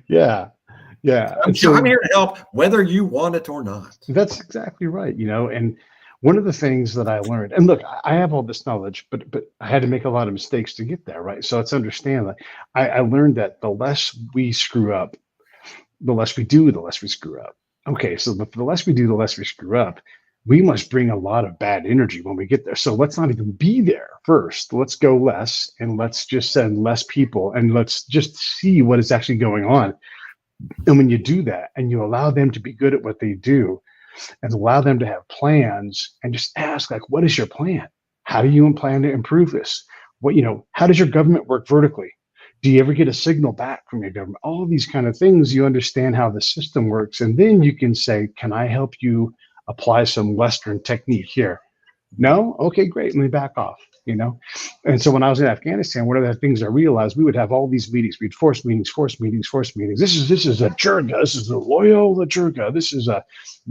Yeah, yeah. And I'm so here to help whether you want it or not. that's exactly right, you know. And one of the things that I learned, and look, I have all this knowledge, but I had to make a lot of mistakes to get there, right? So let's understand that I learned that the less we screw up, the less we do, the less we screw up. Okay, so the less we do, the less we screw up. We must bring a lot of bad energy when we get there. So let's not even be there first. Let's go less and let's just send less people and let's just see what is actually going on. And when you do that and you allow them to be good at what they do, and allow them to have plans and just ask like, what is your plan? How do you plan to improve this? What, you know, how does your government work vertically? Do you ever get a signal back from your government? All of these kind of things, you understand how the system works. And then you can say, can I help you apply some Western technique here? No? Okay, great. Let me back off, you know? And so when I was in Afghanistan, one of the things I realized, we would have all these meetings. We'd force meetings, force meetings, force meetings. This is a jirga. This is a Loyola jirga. This is a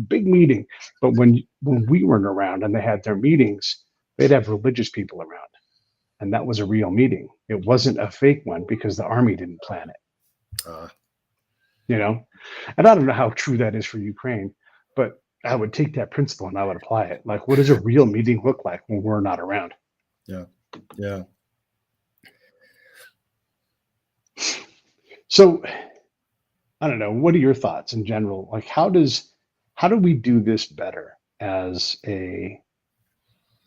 big meeting. But when we weren't around and they had their meetings, they'd have religious people around. And that was a real meeting. It wasn't a fake one because the army didn't plan it, Uh, you know? And I don't know how true that is for Ukraine, but I would take that principle and I would apply it. Like, what does a real meeting look like when we're not around? yeah, yeah. So I don't know. What are your thoughts in general? Like, how do we do this better as a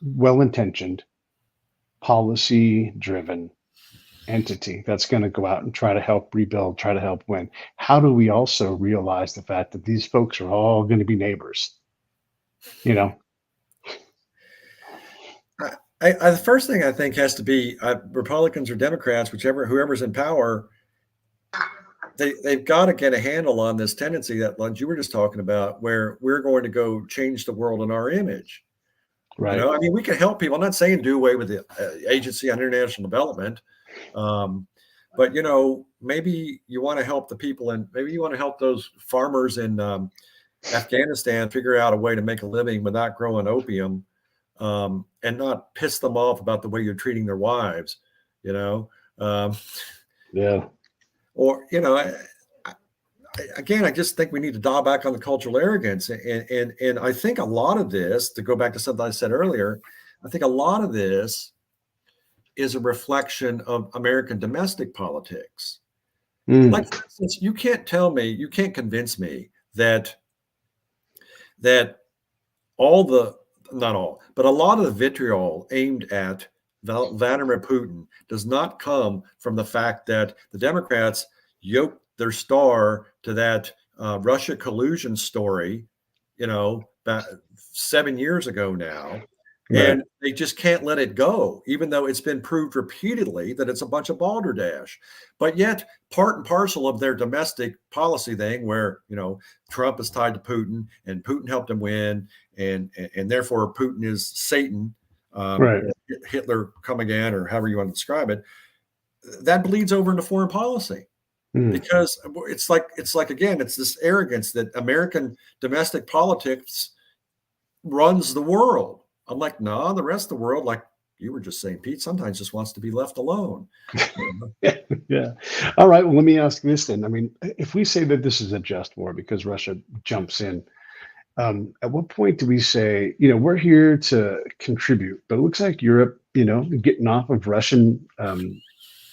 well-intentioned, policy-driven entity that's going to go out and try to help rebuild, try to help win? How do we also realize the fact that these folks are all going to be neighbors? You know? The first thing I think has to be Republicans or Democrats, whoever's in power, they've got to get a handle on this tendency that, like you were just talking about, where we're going to go change the world in our image. You Right. know, I mean, we can help people. I'm not saying do away with the Agency on International Development, but you know, maybe you want to help the people, and maybe you want to help those farmers in Afghanistan figure out a way to make a living without growing opium, and not piss them off about the way you're treating their wives. You know, Yeah. or you know, again, I just think we need to dial back on the cultural arrogance, and I think a lot of this, to go back to something I said earlier, I think a lot of this is a reflection of American domestic politics. Mm. Like, for instance, you can't convince me that all the not all, but a lot of the vitriol aimed at Vladimir Putin does not come from the fact that the Democrats yoked their star to that Russia collusion story back 7 years ago now. Right. And they just can't let it go, even though it's been proved repeatedly that it's a bunch of balderdash. But yet, part and parcel of their domestic policy thing, where Trump is tied to Putin, and Putin helped him win, and therefore Putin is Satan, Right. Hitler come again, or however you want to describe it. That bleeds over into foreign policy. Because it's like again, it's this arrogance that American domestic politics runs the world. I'm like, no, the rest of the world, like you were just saying, Pete, sometimes just wants to be left alone. Yeah. All right. Well, let me ask this then. I mean, if we say that this is a just war because Russia jumps in, at what point do we say, we're here to contribute, but it looks like Europe, getting off of Russian,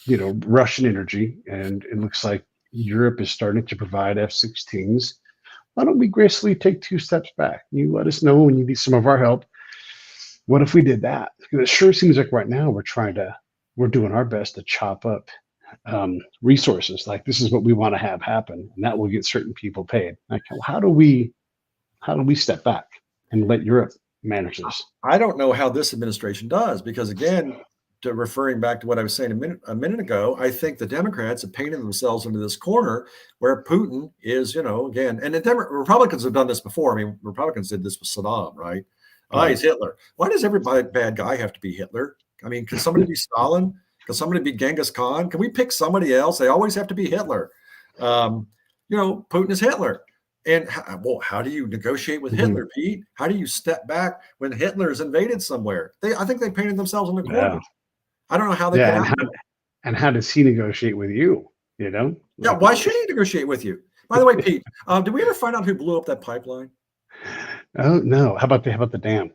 Russian energy, and it looks like Europe is starting to provide F-16s. Why don't we gracefully take 2 steps back? You let us know when you need some of our help. What if we did that? Because it sure seems like right now we're doing our best to chop up resources. Like, this is what we want to have happen, and that will get certain people paid. Like, how do we step back and let Europe manage this? I don't know how this administration does, because again, referring back to what I was saying a minute ago, I think the Democrats have painted themselves into this corner where Putin is, again, and the Republicans have done this before. I mean, Republicans did this with Saddam, right? He's Hitler. Why does every bad guy have to be Hitler? I mean, can somebody be Stalin? Can somebody be Genghis Khan? Can we pick somebody else? They always have to be Hitler. Putin is Hitler. And how do you negotiate with Hitler, Pete? How do you step back when Hitler's invaded somewhere? I think they painted themselves in the corner. Yeah. I don't know how they get out. And how does he negotiate with you? Yeah, why should he negotiate with you? By the way, Pete, did we ever find out who blew up that pipeline? Oh no! How about the dam?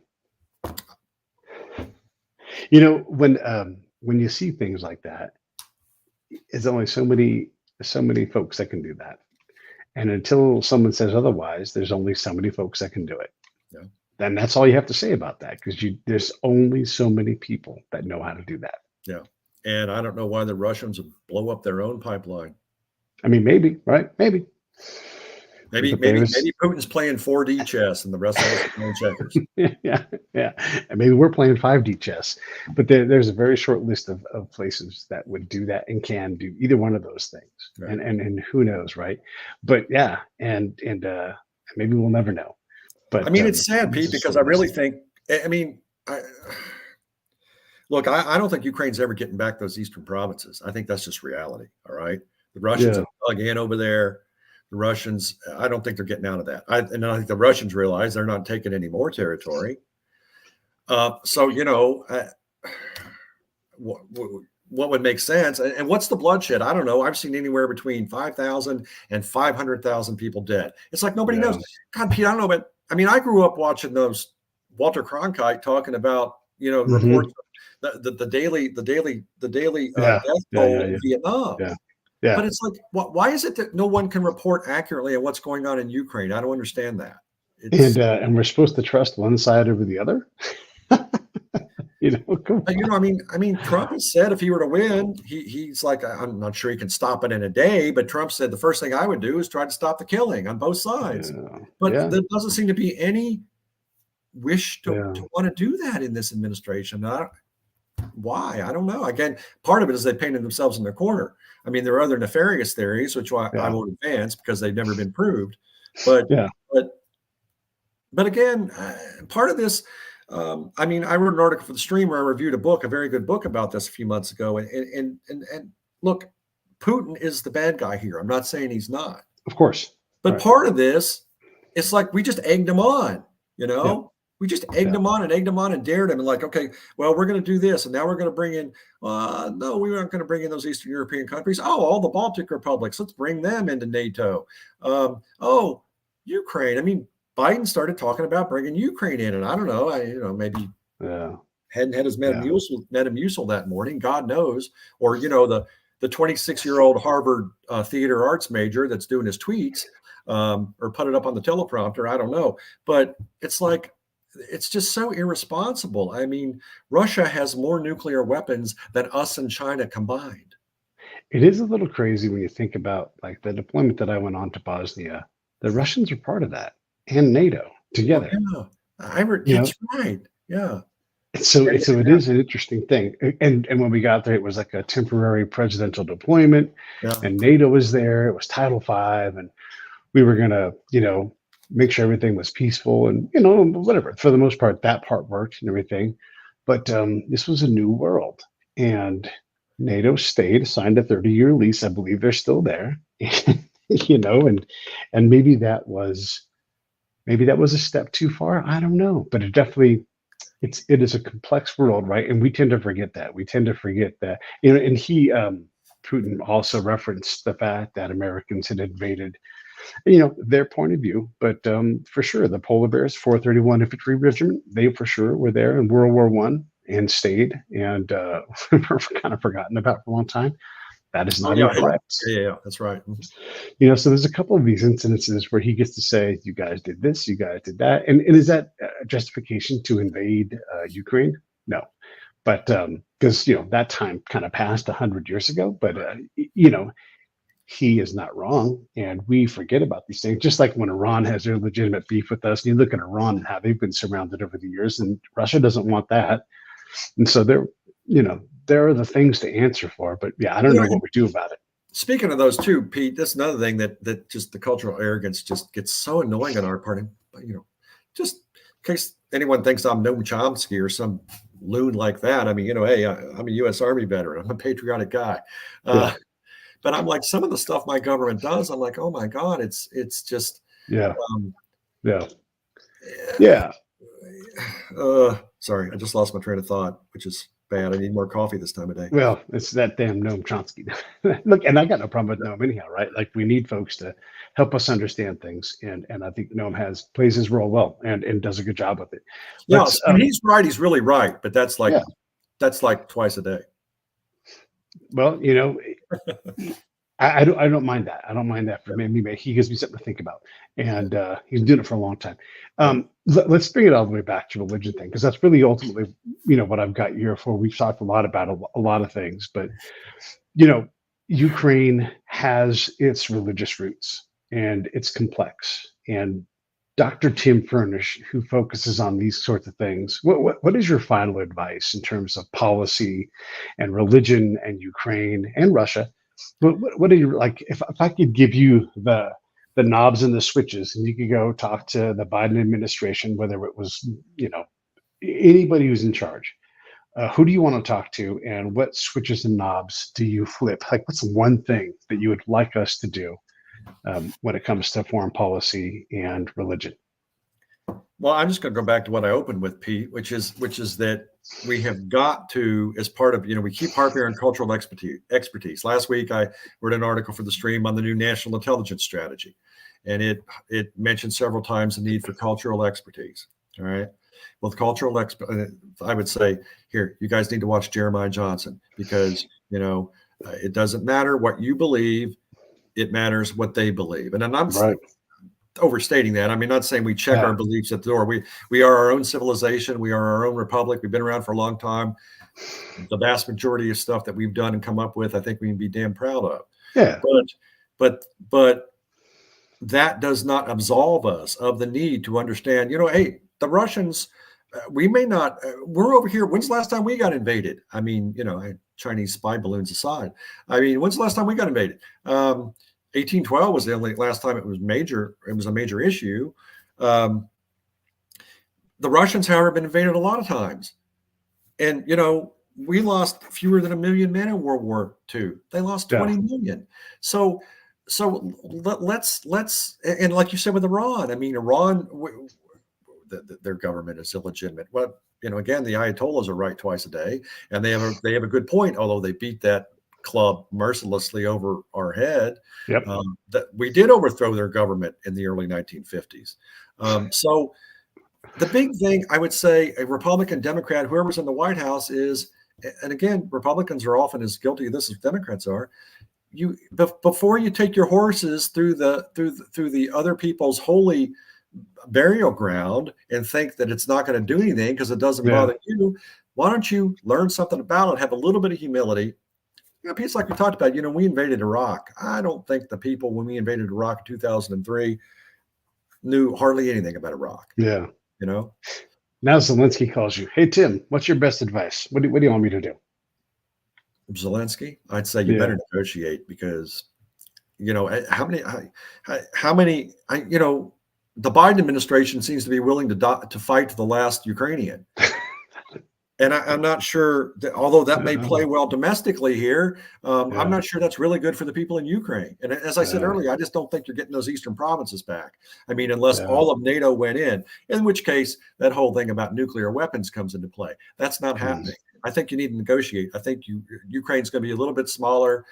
When you see things like that, it's only so many folks that can do that, and until someone says otherwise, there's only so many folks that can do it. Yeah. Then that's all you have to say about that, because there's only so many people that know how to do that. Yeah, and I don't know why the Russians would blow up their own pipeline. I mean, maybe, right? Maybe Putin's playing 4D chess and the rest of us are playing checkers. yeah. And maybe we're playing 5D chess. But there's a very short list of places that would do that and can do either one of those things. Right. And who knows, right? But yeah, and maybe we'll never know. But I mean, it's sad, Pete, because I really think, look, I don't think Ukraine's ever getting back those eastern provinces. I think that's just reality. All right. The Russians have dug in over there. The Russians, I don't think they're getting out of that. I think the Russians realize they're not taking any more territory. What would make sense? And what's the bloodshed? I don't know. I've seen anywhere between 5,000 and 500,000 people dead. It's like nobody knows. God, Pete, I don't know, but I mean, I grew up watching those Walter Cronkite talking about, reports of the daily death toll in Vietnam. Yeah. Yeah. But it's like, why is it that no one can report accurately on what's going on in Ukraine? I don't understand that. And we're supposed to trust one side over the other. I mean, Trump has said if he were to win, he's like, I'm not sure he can stop it in a day, but Trump said the first thing I would do is try to stop the killing on both sides. But there doesn't seem to be any wish to want to do that in this administration. Why? I don't know. Again, part of it is they painted themselves in their corner. I mean, there are other nefarious theories, which I won't advance because they've never been proved. But again, part of this, I wrote an article for the Streamer. I reviewed a very good book about this a few months ago. And look, Putin is the bad guy here. I'm not saying he's not. Of course. But part of this, it's like we just egged him on, Yeah. We just egged him on and dared him and like, okay, well, we're going to do this. And now we're going to bring in, no, we aren't going to bring in those Eastern European countries. Oh, all the Baltic republics. Let's bring them into NATO. Ukraine. I mean, Biden started talking about bringing Ukraine in. And I don't know, maybe hadn't had his Metamucil that morning. God knows. Or, the 26-year-old Harvard theater arts major that's doing his tweets or put it up on the teleprompter. I don't know. But it's like, it's just so irresponsible. I mean, Russia has more nuclear weapons than us and China combined. It is a little crazy when you think about like the deployment that I went on to Bosnia. The Russians are part of that, and NATO. Well, together. yeah, I re You know, that's right. Yeah. so it is an interesting thing. And when we got there, it was like a temporary presidential deployment, Yeah. and NATO was there. It was Title V, and we were gonna, make sure everything was peaceful, and whatever. For the most part, that part worked and everything. But this was a new world, and NATO stayed, signed a 30-year lease. I believe they're still there. And maybe that was a step too far. I don't know, but it is a complex world, right? And we tend to forget that. We tend to forget that, and Putin also referenced the fact that Americans had invaded, their point of view. But for sure, the Polar Bears, 431 Infantry Regiment, they for sure were there in World War One and stayed, and were kind of forgotten about for a long time. That is Oh, not yeah, incorrect. yeah, that's right. Mhm. So there's a couple of these incidences where he gets to say, "You guys did this, you guys did that," and is that justification to invade Ukraine? No, but because that time kind of passed 100 years ago. But he is not wrong, and we forget about these things. Just like when Iran has their legitimate beef with us, and you look at Iran and how they've been surrounded over the years, and Russia doesn't want that, and so there are the things to answer for. But yeah, I don't You know know, what we do about it. speaking of those two, Pete, that's another thing that just the cultural arrogance just gets so annoying on our part. And just in case anyone thinks I'm Noam Chomsky or some loon like that. I mean, hey, I'm a U.S. Army veteran. I'm a patriotic guy. Yeah, But I'm like, some of the stuff my government does, I'm like, oh my God, it's just, yeah, um, yeah, yeah. sorry, I just lost my train of thought, which is bad. I need more coffee this time of day. Well, it's that damn Noam Chomsky. Look, and I got no problem with Noam anyhow, right? Like we need folks to help us understand things, and I think Noam plays his role well and does a good job with it. Yeah, Let's when he's right, he's really right, but yeah. that's like twice a day. Well, I don't mind that. I don't mind that for me. He gives me something to think about, and he's doing it for a long time. Right. Let's bring it all the way back to religion thing, because that's really ultimately what I've got here for. We've talked a lot about a lot of things, but you know, Ukraine has its religious roots, and it's complex. And Dr. Tim Furnish, who focuses on these sorts of things, what is your final advice in terms of policy and religion and Ukraine and Russia? What are you like? If I could give you the knobs and the switches, and you could go talk to the Biden administration, whether it was anybody who's in charge, who do you want to talk to, and what switches and knobs do you flip? Like, what's one thing that you would like us to do when it comes to foreign policy and religion? Well, I'm just going to go back to what I opened with, Pete, which is that we have got to, as part of, we keep harping on cultural expertise. Last week, I wrote an article for the stream on the new national intelligence strategy, and it mentioned several times the need for cultural expertise. All right. Well, I would say, here, you guys need to watch Jeremiah Johnson, because it doesn't matter what you believe; it matters what they believe. And I'm Right. overstating that. I mean, not saying we check Yeah. our beliefs at the door. We are our own civilization. We are our own republic. We've been around for a long time. The vast majority of stuff that we've done and come up with, I think we can be damn proud of. Yeah. But that does not absolve us of the need to understand, hey, the Russians, we may not, we're over here. When's the last time we got invaded? I mean, Chinese spy balloons aside. I mean, when's the last time we got invaded? 1812 was the only last time it was major. It was a major issue. The Russians, however, have been invaded a lot of times. And, we lost fewer than 1 million men in World War II. They lost 20 million. So let's, and like you said with Iran, I mean, Iran, their government is illegitimate. Well, again, the Ayatollahs are right twice a day, and they have a good point, although they beat that club mercilessly over our head. Yep. That we did overthrow their government in the early 1950s. So the big thing I would say, a Republican, Democrat, whoever's in the White House is, and again, Republicans are often as guilty of this as Democrats are. Before you take your horses through the other people's holy burial ground and think that it's not going to do anything because it doesn't bother you, why don't you learn something about it, have a little bit of humility? Piece like we talked about, we invaded Iraq. I don't think the people, when we invaded Iraq in 2003, knew hardly anything about Iraq. Yeah. You know, Now Zelensky calls you. Hey, Tim, what's your best advice? What do you want me to do? Zelensky, I'd say you Yeah. better negotiate because, you know, how many, you know, the Biden administration seems to be willing to fight to the last Ukrainian. And I'm not sure that, although that may play well domestically here, I'm not sure that's really good for the people in Ukraine. And as I said earlier, I just don't think you're getting those eastern provinces back. I mean, unless all of NATO went in which case that whole thing about nuclear weapons comes into play. That's not happening. I think you need to negotiate. I think Ukraine's going to be a little bit smaller.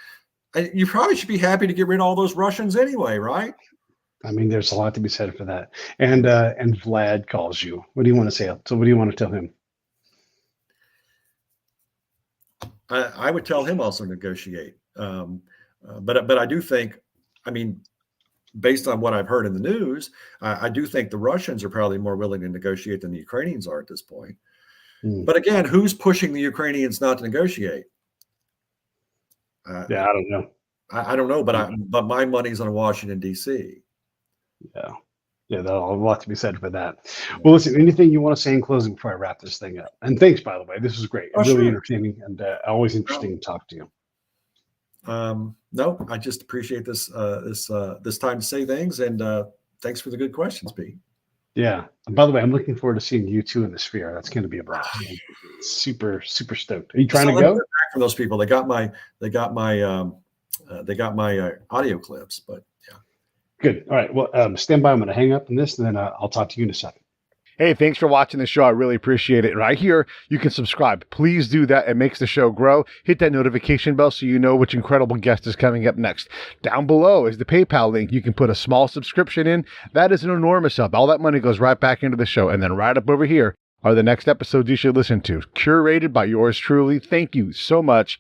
You probably should be happy to get rid of all those Russians anyway, right? I mean, there's a lot to be said for that. And Vlad calls you. What do you want to say? So what do you want to tell him? I would tell him also negotiate. But I do think, I mean, based on what I've heard in the news, I do think the Russians are probably more willing to negotiate than the Ukrainians are at this point. But again, who's pushing the Ukrainians not to negotiate? I don't know. I don't know, but my money's on Washington, D.C. Yeah, there's a lot to be said for that. Well, listen, anything you want to say in closing before I wrap this thing up? And thanks, by the way. This was great. Really entertaining and always interesting to talk to you. No, I just appreciate this time to say things, and thanks for the good questions, Pete. Yeah. And by the way, I'm looking forward to seeing you two in the Sphere. That's going to be a blast. Super, super stoked. Are you trying to go? Back from those people, they got my audio clips, but yeah. Good. All right. Well, stand by. I'm going to hang up on this, and then I'll talk to you in a second. Hey, thanks for watching the show. I really appreciate it. Right here, you can subscribe. Please do that. It makes the show grow. Hit that notification bell so you know which incredible guest is coming up next. Down below is the PayPal link. You can put a small subscription in. That is an enormous help. All that money goes right back into the show. And then right up over here are the next episodes you should listen to, curated by yours truly. Thank you so much.